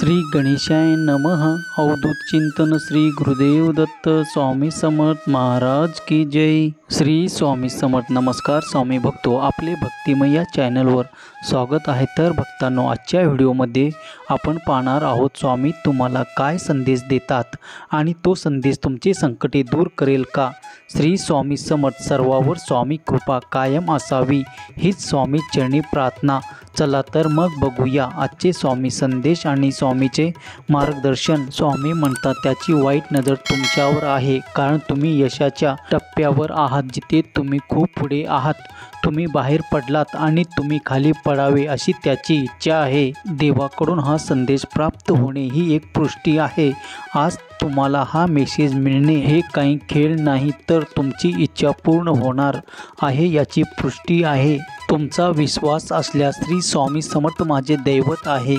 श्री गणेशाय नमः। अवधूत चिंतन श्री गुरुदेव दत्त स्वामी समर्थ महाराज की जय। श्री स्वामी समर्थ। नमस्कार स्वामी भक्तो, आपले भक्तिमय या चॅनलवर स्वागत आहे। तर भक्तांनो, आजच्या व्हिडिओमध्ये आपण पाहणार आहोत स्वामी तुम्हाला काय संदेश देतात आणि तो संदेश तुमचे संकटे दूर करेल का। श्री स्वामी समर्थ। सर्वावर स्वामी कृपा कायम असावी हीच स्वामी चरणी प्रार्थना। चला तर मग बघूया आजचे स्वामी संदेश आणि स्वामीचे मार्गदर्शन। स्वामी म्हणतात त्याची वाईट नजर तुमच्यावर आहे, कारण तुम्ही यशाच्या टप्प्यावर आहात, जिथे तुम्ही खूप पुढे आहात। तुम्ही बाहेर पडलात आणि तुम्ही खाली पडावे अशी त्याची इच्छा आहे। देवाकडून हा संदेश प्राप्त होणे ही एक पुष्टी आहे। आज तुम्हाला हा मेसेज मिळणे हे काही खेळ नाही, तर तुमची इच्छा पूर्ण होणार आहे याची पुष्टी आहे। तुमचा विश्वास असल्यास श्री स्वामी समर्थ माझे दैवत आहे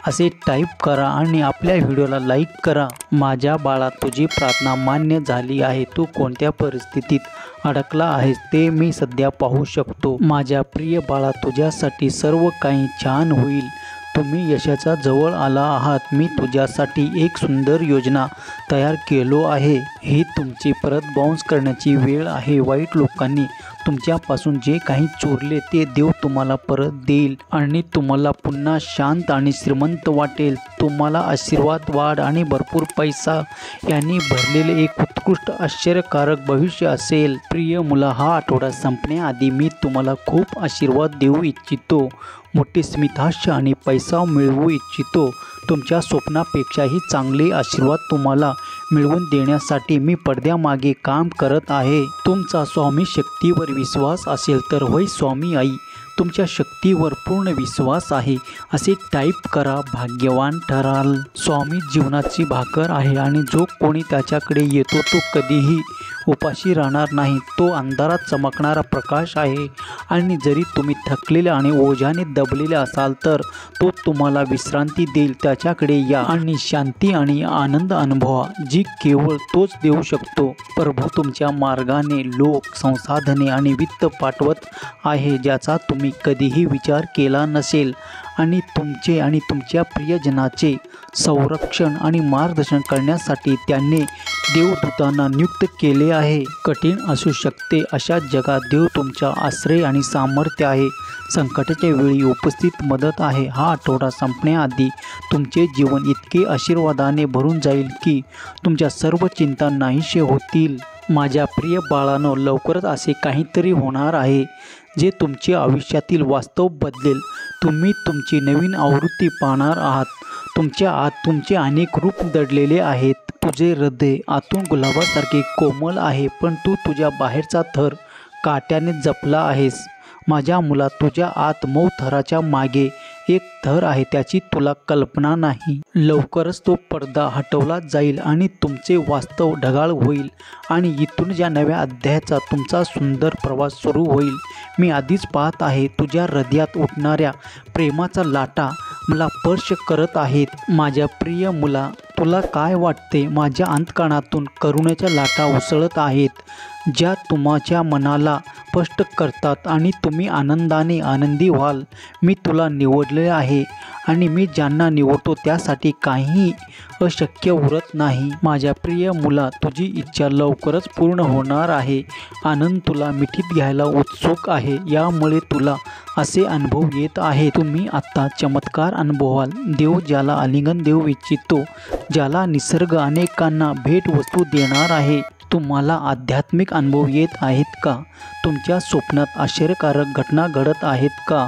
असे टाईप करा आणि आपल्या व्हिडिओला लाईक करा। माझ्या बाळा, तुझी प्रार्थना मान्य झाली आहे। तू कोणत्या परिस्थितीत अडकला आहेस ते मी सध्या पाहू शकतो। माझ्या प्रिय बाळा, तुझ्यासाठी सर्व काही छान होईल। तुम्ही यशाच्या जवळ आला आहात। मी तुझ्यासाठी एक सुंदर योजना तयार केलो आहे। ही तुमची परत बाउन्स करण्याची वेळ आहे। वाईट लोकांनी तुमच्यापासून जे काही चोरले ते देव तुम्हाला परत देईल आणि तुम्हाला पुन्हा शांत आणि श्रीमंत वाटेल। तुम्हाला आशीर्वाद, वाढ आणि भरपूर पैसा यांनी भरलेले एक उत्कृष्ट आश्चर्यकारक भविष्य असेल। प्रिय मुला, हा आठवडा संपण्याआधी मी तुम्हाला खूप आशीर्वाद देऊ इच्छितो। मोठे स्मितहास्य आणि पैसा मिळवू इच्छितो। तुमच्या स्वप्नापेक्षाही चांगले आशीर्वाद तुम्हाला मिळवून देण्यासाठी मी पडद्यामागे काम करत आहे। तुमचा स्वामी शक्तीवर विश्वास असेल तर होय स्वामी आई, तुमच्या शक्तीवर पूर्ण विश्वास आहे असे टाईप करा। भाग्यवान ठराल। स्वामी जीवनाची भाकर आहे आणि जो कोणी त्याच्याकडे येतो तो कधीही उपाशी राहणार नाही। तो अंधारात चमकणारा प्रकाश आहे आणि जरी तुम्ही थकलेले आणि ओझ्याने दबलेले असाल तर तो तुम्हाला विश्रांती देईल। त्याच्याकडे या आणि शांती आणि आनंद अनुभवा, जी केवळ तोच देऊ शकतो। प्रभू तुमच्या मार्गाने लोक, संसाधने आणि वित्त पाठवत आहे ज्याचा तुम्ही कधीही विचार केला नसेल आणि तुमचे आणि तुमच्या प्रियजनाचे संरक्षण आणि मार्गदर्शन करण्यासाठी त्यांनी देवदूतांना नियुक्त केले आहे। कठीण असू शकते अशा जगात देव तुमचा आश्रय आणि सामर्थ्य आहे। संकटाच्या वेळी उपस्थित मदत आहे। हा आठवडा संपण्याआधी तुमचे जीवन इतके आशीर्वादाने भरून जाईल की तुमच्या सर्व चिंता नाहीसे होतील। माझ्या प्रिय बाळांनो, लवकरच असे काहीतरी होणार आहे जे तुमच्या आयुष्यातील वास्तव बदलेल। तुम्ही तुमची नवीन आवृत्ती पाहणार आहात। तुमच्या आत तुमचे अनेक रूप दडलेले आहेत। तुझे हृदय आतून गुलाबासारखे कोमल आहे, पण तू तुझ्या बाहेरचा थर काट्याने जपला आहेस। माझ्या मुला, तुझ्या आत मऊ थराच्या मागे एक थर आहे, त्याची तुला कल्पना नाही। लवकरच तो पडदा हटवला जाईल आणि तुमचे वास्तव ढगाळ होईल आणि इथून या नव्या अध्यायाचा तुमचा सुंदर प्रवास सुरू होईल। मी आधीच पाहत आहे, तुझ्या हृदयात उठणाऱ्या प्रेमाचा लाटा मला स्पर्श करत आहेत। माझ्या प्रिय मुला, तुला काय वाटते? माझ्या अंतःकरणातून करुणेच्या लाटा उसळत आहेत, ज्या तुमच्या मनाला स्पष्ट करतात आणि तुम्ही आनंदाने आनंदी व्हाल। मी तुला निवडले आहे आणि मी ज्यांना निवडतो त्यासाठी काही अशक्य उरत नाही। माझ्या प्रिय मुला, तुझी इच्छा लवकरच पूर्ण होणार आहे। आनंद तुला मिठीत घ्यायला उत्सुक आहे, यामुळे तुला असे अनुभव येत आहे। तुम्ही आता चमत्कार अनुभवाल। देव ज्याला आलिंगन देऊ इच्छितो, ज्याला निसर्ग अनेकांना भेटवस्तू देणार आहे। तुम्हाला आध्यात्मिक अनुभव येत आहेत का? तुमच्या स्वप्नात आश्चर्यकारक घटना घडत आहेत का?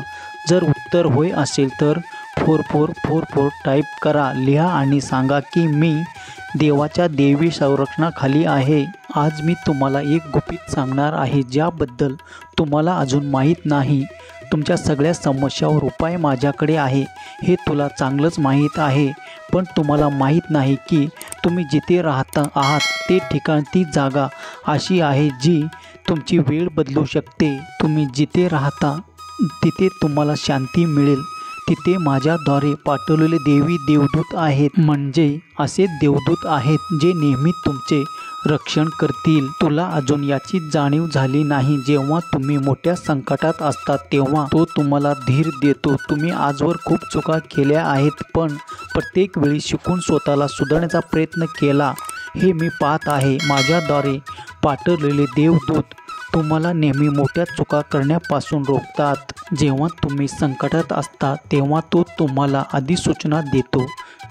जर उत्तर होय असेल तर 4444 टाईप करा, लिहा आणि सांगा की मी देवाच्या दैवी संरक्षणाखाली आहे। आज मी तुम्हाला एक गुपित सांगणार आहे ज्याबद्दल तुम्हाला अजून माहीत नाही। तुमच्या सगळ्या समस्यावर उपाय माझ्याकडे आहे हे तुला चांगलंच माहीत आहे, पण तुम्हाला माहीत नाही की तुम्ही जिथे राहता आहात ते ठिकाण, ती जागा अशी आहे जी तुमची वेळ बदलू शकते। तुम्ही जिथे राहता तिथे तुम्हाला शांती मिळेल, तिथे माझ्याद्वारे पाठवलेले देवी देवदूत आहेत, म्हणजे असे देवदूत आहेत जे नेहमी तुमचे रक्षण करतील. तुला अजून याची जाणीव झाली नाही. जेव्हा तुम्ही मोठ्या संकटात असता तेव्हा तो तुम्हाला धीर देतो. तुम्ही आजवर खूप चुका केल्या आहेत, पण प्रत्येक वेळी शिकून स्वतःला सुधारण्याचा प्रयत्न केला हे मी पाहत आहे. माझ्याद्वारे पाठवलेले देवदूत तुम्हाला नेहमी मोठ्या चुका करण्यापासून रोखतात. जेव्हा तुम्ही संकटात असता तेव्हा तो तुम्हाला आधी सूचना देतो,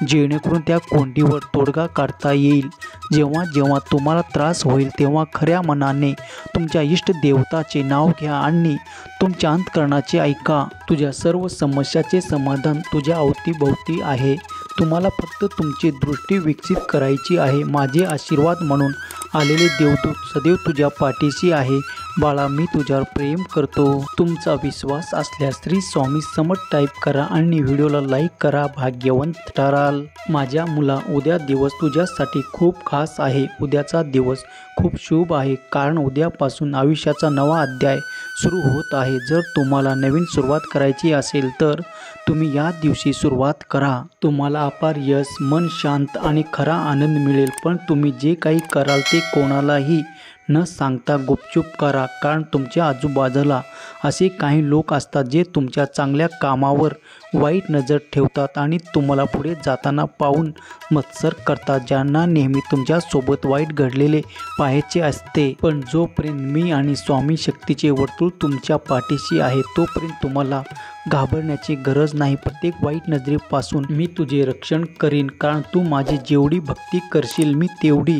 जेणेकरून त्या कोंडीवर तोडगा काढता येईल. जेव्हा जेव्हा तुम्हाला त्रास होईल तेव्हा खऱ्या मनाने तुमच्या इष्ट देवताचे नाव घ्या आणि तुमच्या अंतःकरणाचे ऐका. तुझ्या सर्व समस्याचे समाधान तुझ्या अवतीभोवती आहे. तुम्हाला फक्त तुमची दृष्टी विकसित करायची आहे. माझे आशीर्वाद म्हणून आलेले देवदूत सदैव तुझ्या पाठीशी आहे. बाळा, मी तुझ्यावर प्रेम करतो. तुमचा विश्वास असल्यास श्री स्वामी समर्थ टाईप करा आणि व्हिडिओला लाईक करा. भाग्यवंत ठराल. माझ्या मुला, उद्या दिवस तुझ्यासाठी खूप खास आहे. उद्याचा दिवस खूप शुभ आहे, कारण उद्यापासून आयुष्याचा नवा अध्याय सुरू होत आहे. जर तुम्हाला नवीन सुरुवात करायची असेल तर तुम्ही या दिवशी सुरुवात करा. तुम्हाला अपार यश, मन शांत आणि खरा आनंद मिळेल. पण तुम्ही जे काही कराल ते कोणालाही न सांगता गुपचूप करा, कारण तुमच्या आजूबाजूला असे काही लोक असतात जे तुमच्या चांगल्या कामावर वाईट नजर ठेवतात आणि तुम्हाला पुढे जाताना पाहून मत्सर करतात, ज्यांना नेहमी तुमच्यासोबत वाईट घडलेले पाहायचे असते. पण जोपर्यंत मी आणि स्वामी शक्तीचे वर्तुळ तुमच्या पाठीशी आहे तोपर्यंत तुम्हाला घाबरण्याची गरज नाही. प्रत्येक वाईट नजरेपासून मी तुझे रक्षण करीन, कारण तू माझी जेवढी भक्ती करशील मी तेवढी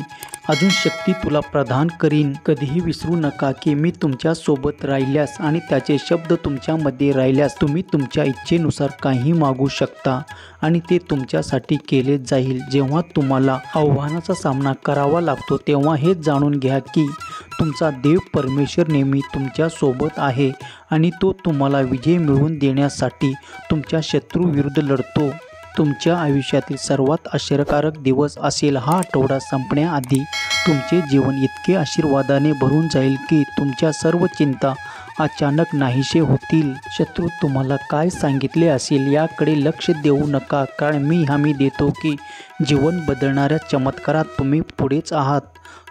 अजून शक्ती तुला प्रदान करीन. कधीही विसरू नका की मी तुमच्या सोबत राहिल्यास आणि त्याचे शब्द तुमच्यामध्ये राहिल्यास तुम्ही तुमच्या इच्छेनुसार काही मागू शकता आणि ते तुमच्यासाठी केले जाईल. जेव्हा तुम्हाला आव्हानाचा सामना करावा लागतो तेव्हा हे जाणून घ्या की तुमचा देव परमेश्वर नेहमी तुमच्या सोबत आहे आणि तो तुम्हाला विजय मिळवून देण्यासाठी तुमच्या शत्रूविरुद्ध लढतो. तुमच्या आयुष्यातील सर्वात आश्चर्यकारक दिवस असेल. हा आठवडा संपण्याआधी तुमचे जीवन इतके आशीर्वादाने भरून जाईल की तुमच्या सर्व चिंता अचानक नाहीसे होतील. शत्रू तुम्हाला काय सांगितले असेल याकडे लक्ष देऊ नका, कारण मी हमी देतो की जीवन बदलणाऱ्या चमत्कारात तुम्ही पुढेच आहात.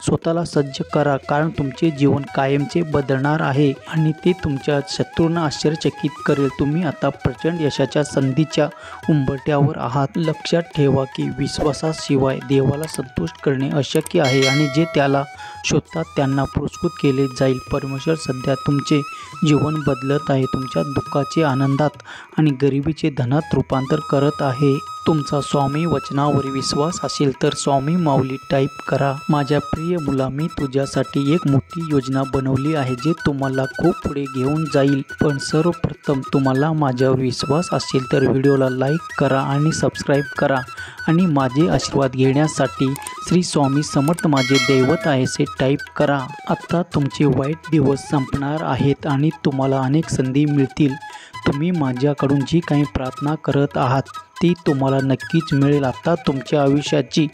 स्वतःला सज्ज करा, कारण तुमचे जीवन कायमचे बदलणार आहे आणि ते तुमच्या शत्रूंना आश्चर्यचकित करेल. तुम्ही आता प्रचंड यशाच्या संधीच्या उंबरठ्यावर आहात. लक्षात ठेवा की विश्वासाशिवाय देवाला संतुष्ट करणे अशक्य आहे आणि जे त्याला शोधतात त्यांना पुरस्कृत केले जाईल. परमेश्वर सध्या तुमचे जीवन बदलत आहे. तुमच्या दुःखाचे आनंदात आणि गरिबीचे धनात रूपांतर करत आहे. तुमचा स्वामी वचनावर विश्वास असेल तर स्वामी माऊली टाईप करा. माझ्या प्रिय मुला, मी तुझ्यासाठी एक मोठी योजना बनवली आहे जे तुम्हाला खूप पुढे घेऊन जाईल. पण सर्वप्रथम तुम्हाला माझ्यावर विश्वास असेल तर व्हिडिओला लाईक करा आणि सबस्क्राईब करा आणि माझे आशीर्वाद घेण्यासाठी श्री स्वामी समर्थ माझे दैवत आहे असे टाईप करा. आता तुमचे वाईट दिवस संपणार आहेत आणि तुम्हाला अनेक संधी मिळतील. तुम्ही माझ्याकडून जी काही प्रार्थना करत आहात ती तुम्हाला नक्कीच मिळेल. आता तुमच्या आयुष्याची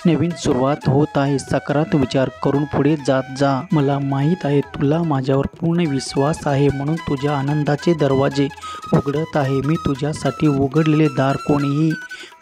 नवीन सुरुवात होत आहे. सकारात्मक विचार करून पुढे जात जा. मला माहीत आहे तुला माझ्यावर पूर्ण विश्वास आहे, म्हणून तुझ्या आनंदाचे दरवाजे उघडत आहे. मी तुझ्यासाठी उघडलेले दार कोणीही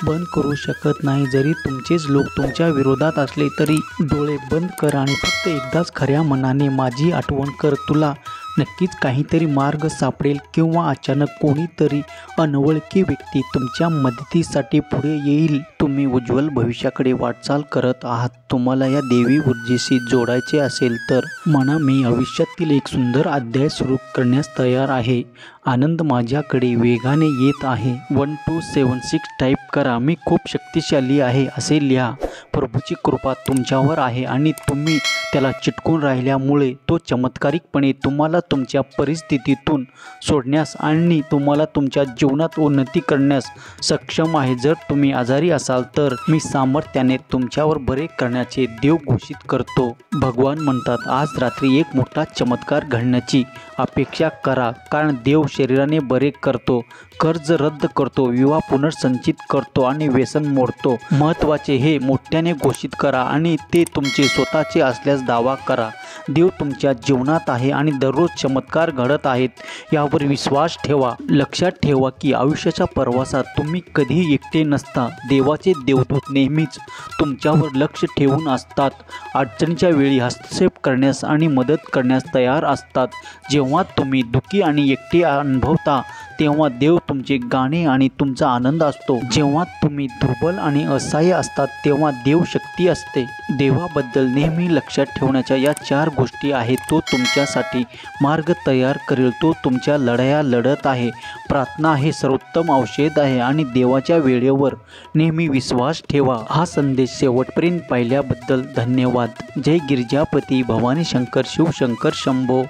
बंद करू शकत नाही. जरी तुमचेच लोक तुमच्या विरोधात असले तरी डोळे बंद कर आणि फक्त एकदाच खऱ्या मनाने माझी आठवण कर. तुला नक्कीच काहीतरी मार्ग सापडेल किंवा अचानक कोणीतरी अनवळखी व्यक्ती तुमच्या मदतीसाठी पुढे येईल. तुम्ही उज्ज्वल भविष्याकडे वाटचाल करत आहात. तुम्हाला या देवी ऊर्जेशी जोडायचे असेल तर म्हणा, मी आयुष्यातील एक सुंदर अध्याय सुरू करण्यास तयार आहे. आनंद माझ्याकडे वेगाने येत आहे. 1276 टाईप करा. मी खूप शक्तिशाली आहे असे लिहा. प्रभूची कृपा तुमच्यावर आहे आणि तुम्ही त्याला चिटकून राहिल्यामुळे तो चमत्कारिकपणे तुम्हाला तुमच्या परिस्थितीतून सोडण्यास आणि तुम्हाला तुमच्या जीवनात उन्नती करण्यास सक्षम आहे. जर तुम्ही आजारी असाल तर मी सामर्थ्याने तुमच्यावर बरे करण्याचे देव घोषित करतो. भगवान म्हणतात, आज रात्री एक मोठा चमत्कार घडण्याची अपेक्षा करा, कारण देव शरीराने बरे करतो, कर्ज रद्द करतो, विवाह पुनर्संचित करतो आणि व्यसन मोडतो. महत्त्वाचे हे मोठे मोठ्याने घोषित करा आणि ते तुमचे स्वतःचे असल्यास दावा करा. देव तुमच्या जीवनात आहे आणि दररोज चमत्कार घडत आहेत यावर विश्वास ठेवा. लक्षात ठेवा की आयुष्याच्या प्रवासात तुम्ही कधीही एकटे नसता. देवाचे देवदूत नेहमीच तुमच्यावर लक्ष ठेवून असतात. अडचणीच्या वेळी हस्तक्षेप करण्यास आणि मदत करण्यास तयार असतात. जेव्हा तुम्ही दुःखी आणि एकटे अनुभवता तेव्हा देव तुमचे गाणे आणि तुमचा आनंद असतो. जेव्हा तुम्ही दुर्बल आणि असहाय्य असतात तेव्हा देव शक्ती असते. देवाबद्दल नेहमी लक्षात ठेवण्याच्या या 4 गोष्टी आहेत. तो तुमच्यासाठी मार्ग तयार करेल. तो तुमच्या लढाया लढत आहे. प्रार्थना हे सर्वोत्तम औषध आहे आणि देवाच्या वेळेवर नेहमी विश्वास ठेवा. हा संदेश शेवटपर्यंत पाहिल्याबद्दल धन्यवाद. जय गिरिजापती भवानी शंकर शिवशंकर शंभो.